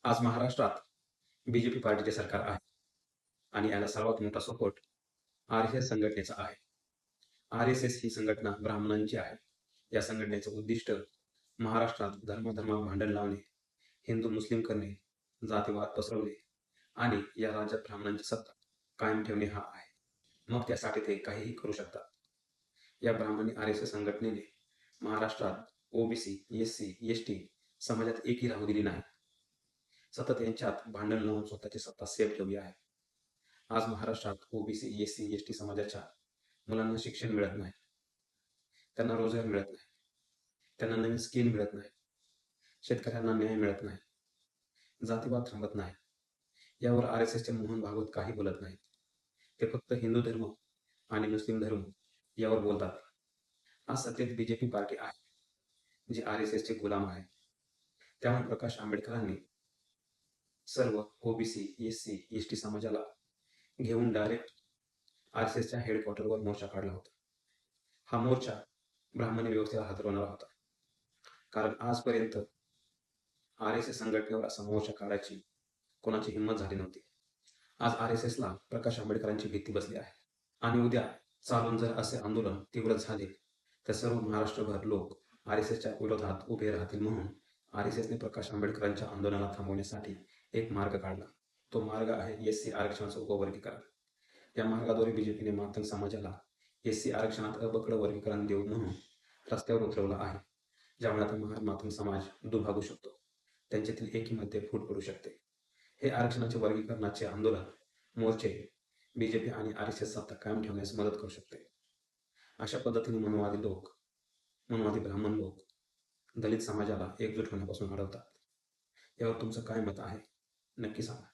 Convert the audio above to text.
आज महाराष्ट्रात बीजेपी पार्टीचे सरकार आहे आणि याला सर्वात मोठा सपोर्ट आर-एस-एस संघटनेचा आहे. आर-एस-एस ही संघटना ब्राह्मणांची आहे. या संघटनेचं उद्दिष्ट महाराष्ट्रात धर्माधर्मात भांडण लावणे, हिंदू-मुस्लिम करणे, जातीवाद पसरवणे आणि या राज्यात ब्राह्मणांची सत्ता कायम ठेवणे हा आहे. मग त्यासाठी ते काहीही करू शकतात. या ब्राह्मणी आर-एस-एस संघटनेने महाराष्ट्रात ओबीसी, एससी, एसटी समाजात एकही राहू दिली नाही. सतत यांच्यात भांडण लावून स्वतःची सत्ता सेफ ठेवली आहे. आज महाराष्ट्रात ओबीसी, एससी, एसटी समाजाच्या मुलांना शिक्षण मिळत नाही, त्यांना रोजगार मिळत नाही, त्यांना नवीन स्किल मिळत नाही, शेतकऱ्यांना न्याय मिळत नाही, जातीवाद थांबत नाही. यावर आर-एस-एसचे मोहन भागवत काही बोलत नाहीत. ते फक्त हिंदू धर्म आणि मुस्लिम धर्म यावर बोलतात. आज सत्तेत बीजेपी पार्टी आहे जी आर-एस-एसचे गुलाम आहे. त्यामुळे प्रकाश आंबेडकरांनी सर्व ओबीसी, एससी, एसटी समाजाला घेऊन डायरेक्ट आर-एस-एसच्या हेडक्वार्टरवर मोर्चा काढला होता. हा मोर्चा ब्राह्मणी व्यवस्थेला हादरवणारा होता, कारण आजपर्यंत आर-एस-एस संघटनेवर असा मोर्चा काढायची कोणाची हिंमत झाली नव्हती. आज आर-एस-एसला प्रकाश आंबेडकरांची भीती बसली आहे आणि उद्या चालून जर असे आंदोलन तीव्र झाले तर सर्व महाराष्ट्रभर लोक आर-एस-एसच्या विरोधात उभे राहतील. म्हणून आर-एस-एसने प्रकाश आंबेडकरांच्या आंदोलनाला थांबवण्यासाठी एक मार्ग काढला. तो मार्ग आहे एससी आरक्षणाचं उपवर्गीकरण. या मार्गाद्वारे बीजेपीने मातंग समाजाला एससी आरक्षणात अबकड वर्गीकरण देऊ म्हणून रस्त्यावर उतरवलं आहे, ज्यामुळे आता मातंग समाज दुभागू शकतो, त्यांच्यातील एकीमध्ये फूट पडू शकते. हे आरक्षणाचे वर्गीकरणाचे आंदोलन मोर्चे बीजेपी आणि आर-एस-एस सत्ता कायम ठेवण्यास मदत करू शकते. अशा पद्धतीने मनवादी ब्राह्मण लोक दलित समाजाला एकजूट होण्यापासून अडवतात. यावर तुमचं काय मत आहे, नक्की सांगा.